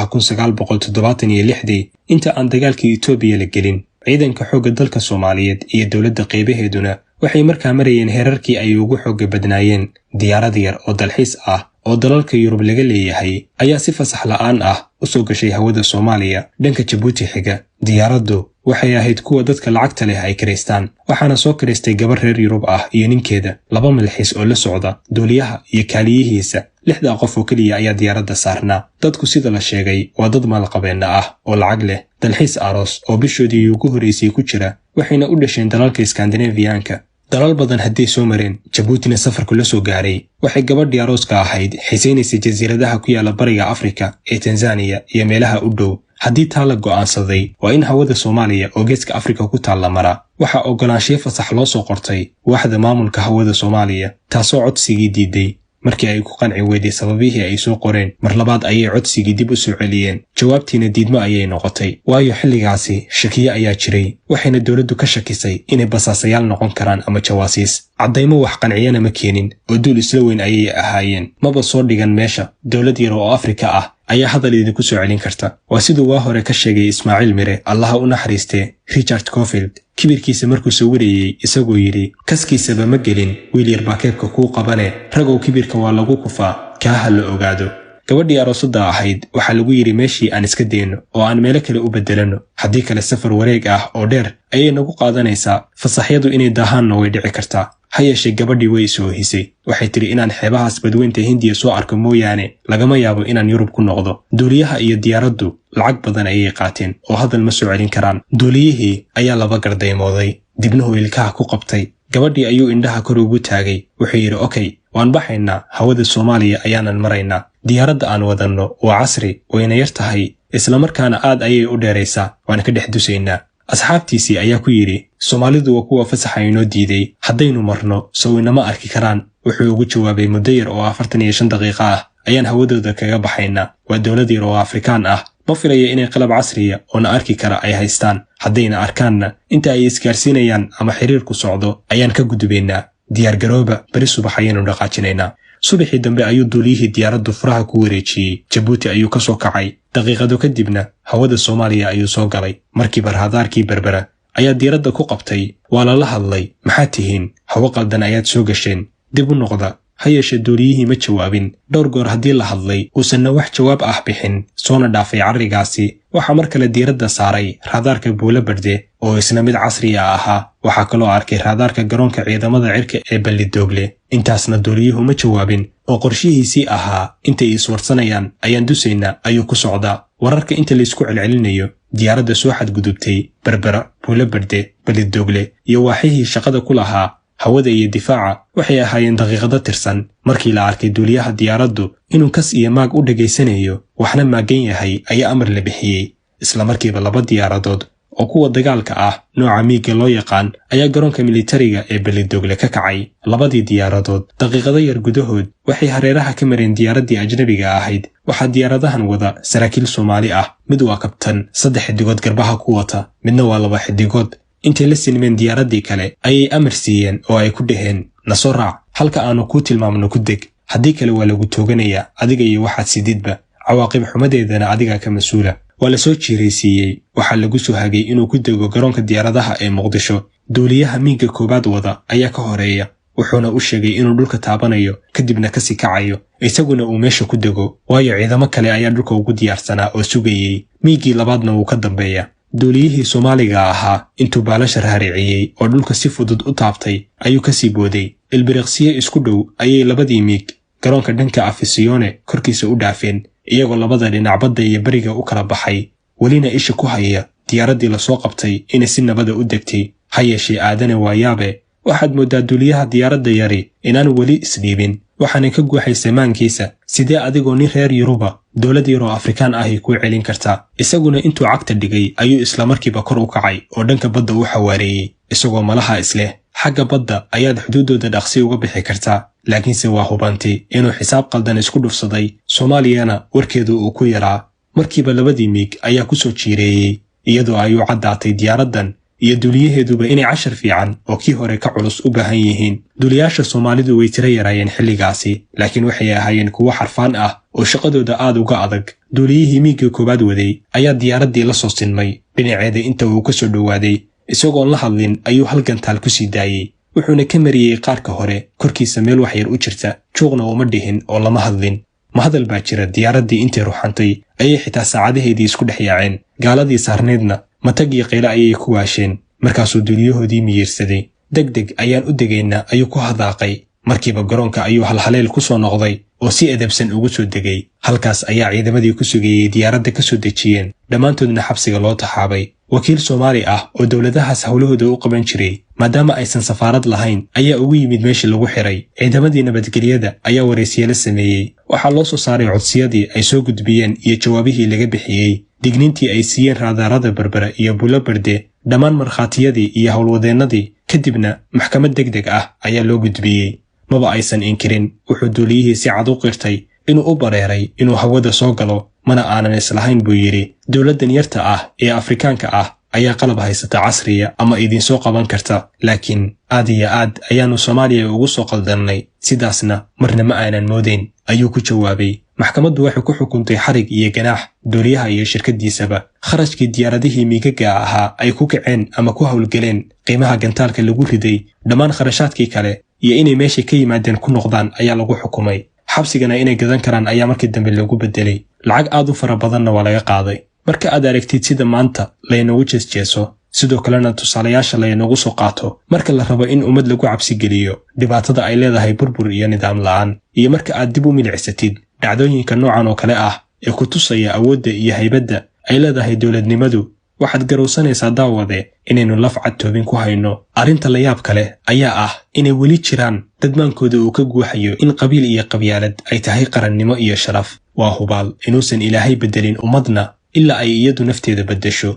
1976 inta aan dagaalkii Itoobiya la gelin. ciidanka xoogga dalka Soomaaliyeed iyo dawladda qeybaheeduna waxay markaa marayeen heerarkii ay ugu xoogga badnaayeen. diyaarad yar oo dalxiis ah oo dalalka Yurub laga leeyahay ayaa si fasax la'aan ah u soo gashay hawada Soomaaliya dhanka Djibouti xiga. diyaaraddu waxay ahayd kuwa dadka lacagta leh ay kireystaan, waxaana soo kireystay gabar reer Yurub ah iyo ninkeeda, 2 malxiis oo la socda, duuliyaha iyo kaaliyihiisa. 6 qof oo kaliya ayaa diyaaradda saarnaa. dadku sida la sheegay waa dad maalqabeena ah oo lacag leh, dalxiis aroos oo bishoodii ugu horeysay ku jira, waxayna u dhasheen dalalka Scandinavian-ka. dalal badan hadday soo mareen, Djiboutina safarku la soo gaaray. waxay gabadhii arooska ahayd xiisaynaysay jasiiradaha ku yaala bariga Afrika ee Tanzania iyo meelaha u dhow. haddii taa la go'aansaday waa in hawada Soomaaliya oo geeska Afrika ku taalla mara. waxaa ogolaanshiyo fasax loo soo qortay waaxda maamulka hawada Soomaaliya, taasoo codsigii diiday. markii ay ku qanci weyday sababihii ay soo qoreen, mar labaad ayay codsigii dib u soo celiyeen. jawaabtiina diidmo ayay noqotay, waayo xilligaasi shakiye ayaa jiray. waxayna dawladdu ka shakisay inay basaasayaal noqon karaan ama jawaasiis. caddaymo wax qanciyana ma keenin oo duul isla weyn ayay ahaayeen. maba soo dhigan meesha. dawlad yar oo Afrika ah ayaa hadal idinku soo celin karta. waa siduu waa hore ka sheegay Ismaaciil Mire, allaha u naxariistee, Richard Cofield kibirkiisa markuu soo wariyey isagoo yidhi, kaskiisaba ma gelin, wiil yar baa keebka kuu qabane, ragow kibirka waa lagu kufaa, kaaha la ogaado. gabadhii aroosada ahayd waxaa lagu yidhi meeshii aan iska dayno oo aan meelo kale u beddelano. haddii kale safar wareeg ah oo dheer ayay nagu qaadanaysaa, fasaxyadu inay daahaanna way dhici kartaa. ha yeeshee gabadhii way soo hisay. waxay tidhi inaan xeebahaas badweynta Hindiya soo arko mooyaane lagama yaabo inaan Yurub ku noqdo. duuliyaha iyo diyaaraddu lacag badan ayay qaateen oo hadal ma soo celin karaan. duuliyihii ayaa laba gardaymooday, dibnuhu ilkaha ku qabtay. gabadhii ayuu indhaha kor ugu taagay. wuxuu yidhi, okay, waan baxaynaa, hawada Soomaaliya ayaanan maraynaa. diyaaradda aan wadanno waa casri, wayna yar tahay, islamarkaana aad ayay u dheeraysaa, waan ka dhex dusaynaa. asxaabtiisii ayaa ku yidhi, Soomaalidu waa kuwa fasaxa inoo diiday, haddaynu marno sow inama arki karaan. wuxuu ugu jawaabay, muddo yar oo 45 daqiiqo ah ayaan hawadooda kaga baxaynaa. waa dawlad yar oo Afrikaan ah, ma filaya inay qalab casriya oo na arki kara ay haystaan. haddayna arkaanna inta ay isgaarsiinayaan ama xiriirku socdo ayaan ka gudubaynaa. diyaargarooba, beri subax ayaynu dhaqaajinaynaa. subaxii dambe ayuu duuliyihii diyaaraddu furaha ku wareejiyey. Djibouti ayuu ka soo kacay. daqiiqado kadibna hawada Soomaaliya ayuu soo galay. markiiba raadaarkii Berbera ayaa diyaaradda ku qabtay. waa lala hadlay, maxaad tihiin? hawo qaldan ayaad soo gasheen, dib u noqda. ha yeeshee duuliyihii ma jawaabin. dhowr goor haddii la hadlay uusanna wax jawaab ah bixin, soona dhaafay carrigaasi. waxaa mar kale diyaaradda saaray raadaarka Buulo Berde oo isna mid casriya ahaa. waxaa kaloo arkay raadaarka garoonka ciidamada cirka ee Balidoogle. intaasna duuliyuhu ma jawaabin oo qorshihiisii ahaa intay iswarsanayaan ayaan dusaynaa ayuu ku socdaa. wararka inta laysku celcelinayo, diyaaradda soo xadgudubtay Berbera, Buulo Berde, Balidoogle iyo waaxihii shaqada ku lahaa hawada iyo difaaca waxay ahaayeen daqiiqado tirsan. markii la arkay duuliyaha diyaaraddu inuu kas iyo maag u dhageysanayo, waxna maagan yahay, ayaa amar la bixiyey. isla markiiba 2 diyaaradood oo kuwa dagaalka ah nooca miiga loo yaqaan ayaa garoonka militariga ee Balidoogle ka kacay. 2dii diyaaradood daqiiqado yar gudahood waxay hareeraha ka mareen diyaaraddii ajnabiga ahayd. waxaa diyaaradahan wada saraakiil Soomaali ah. mid waa kabtan, 3 xidigood garbaha ku wata, midna waa 2 xidigood. intay la sinmeen diyaaraddii kale ayay amar siiyeen oo ay ku dhaheen, na soo raac, halka aanu ku tilmaamno ku deg, haddii kale waa lagu tooganayaa, adiga iyo waxaad sididba, cawaaqib xumadeedana adigaa ka mas-uula. waa la soo jiiraysiiyey. waxaa lagu soo hagay inuu ku dego garoonka diyaaradaha ee Muqdisho. duuliyaha miiga koowaad wada ayaa ka horeeya, wuxuuna u sheegay inuu dhulka taabanayo kadibna kasii kacayo, isaguna uu meesha ku dego, waayo ciidamo kale ayaa dhulka ugu diyaarsanaa oo sugayey. miigii labaadna wuu ka dambeeya. duuliyihii Soomaaliga ahaa intuu baalasha raariciyey oo dhulka si fudud u taabtay ayuu kasii booday. ilbiriqsiye isku dhow ayay 2dii miig garoonka dhanka Afisiyone korkiisa u dhaafeen, iyagoo 2 dhinac badda iyo beriga u kala baxay, welina isha ku haya diyaaraddii la soo qabtay inay si nabada u degtay. ha yeeshee aadane waa yaabe, waxaad mooddaa duuliyaha diyaaradda yari inaanu weli isdhiibin. waxaanay ka guuxaysay maankiisa, sidee adigoo nin reer Yuruba dawlad yar oo Afrikaan ahi kuu celin kartaa? isaguna intuu cagta dhigay ayuu isla markiiba kor u kacay oo dhanka badda u xawaareeyey, isagoo malaha isleh, xagga badda ayaad xuduuddooda dhaqsi uga bixi kartaa. laakiinse waa hubantay inuu xisaab qaldan isku dhufsaday. Soomaaliyana warkeedu uu ku yaraa. markiiba 2dii miig ayaa ku soo jiireeyey, iyadoo ayuu caddaatay diyaaraddan iyo duuliyaheeduba inay cashar fiican oo kii hore ka culus u baahan yihiin. duuliyaasha Soomaalidu way tira yaraayeen xilligaasi, laakiin waxay ahaayeen kuwo xarfaan ah oo shaqadooda aad uga adag. duuliyihii miiga koowaad waday ayaa diyaaraddii la soo sinmay dhinaceeda inta uu ka soo dhowaaday. isagoon la hadlin ayuu hal gantaal ku sii daayey, wuxuuna ka mariyey qaarka hore korkiisa meel wax yar u jirta. juuqna uma dhihin oo lama hadlin. ma hadal baa jira diyaaraddii intay ruxantay ayay xitaa saacadaheedii isku dhex yaaceen. gaaladii saarneedna matag iyo qayle ayay ku waasheen. markaasuu duuliyahoodii miyirsaday. degdeg ayaan u degaynaa ayuu ku hadaaqay. markiiba garoonka ayuu halhaleel ku soo noqday oo si edebsan ugu soo degay. halkaas ayaa ciidamadii ku sugayey diyaaradda ka soo dejiyeen, dhammaantoodna xabsiga loo taxaabay. wakiil Soomaali ah oo dowladahaas howlahooda u qaban jiray maadaama aysan safaarad lahayn ayaa ugu yimid meesha lagu xiray. ciidamadii nabadgelyada ayaa waraysiyeelo sameeyey. waxaa loo soo saaray codsiyadii ay soo gudbiyeen iyo jawaabihii laga bixiyey, digniintii ay siiyeen raadaarada Berbera iyo Buulo Berde, dhammaan markhaatiyadii iyo howlwadeennadii. kadibna maxkamad degdeg ah ayaa loo gudbiyey. maba aysan inkirin. wuxuu duuliyihii si cad u qirtay inuu u bareeray inuu hawada soo galo, mana aanan islahayn buu yidhi. dowladdan yarta ah ee Afrikaanka ah ayaa qalab haysata casriya ama idinsoo qaban karta, laakiin aad iyo aad ayaannu Soomaaliya ugu soo qaldannay, sidaasna marna ma aanan moodayn, ayuu ku jawaabay. maxkamaddu waxay ku xukuntay xarig iyo ganaax duuliyaha iyo shirkaddiisaba. kharashkii diyaaradihii miigaga ahaa ay ku kaceen ama ku howlgeleen, qiimaha gantaalka lagu riday, dhammaan kharashaadkii kale iyo inay meeshay ka yimaadeen ku noqdaan ayaa lagu xukumay. xabsigana inay gadan karaan ayaa markii dambe lagu beddelay. lacag aad u fara badanna waa laga qaaday. marka aad aragtid sida maanta laynagu jeesjeeso, sidoo kalena tusaalayaasha laynagu soo qaato marka la rabo in ummad lagu cabsi geliyo dhibaatada ay leedahay burbur iyo nidaam la'aan, iyo marka aad dib u milicsatid dhacdooyinka noocan oo kale ah ee ku tusaya awoodda iyo haybadda ay leedahay dowladnimadu, waxaad garowsanaysaa daawade inaynu laf cad toobin ku hayno. arrinta la yaab kale ayaa ah inay weli jiraan dadmaankooda uu ka guuxayo in qabiil iyo qabyaalad ay tahay qarannimo iyo sharaf. waa hubaal inuusan Ilaahay beddelin ummadna ilaa ay iyadu nafteeda beddesho.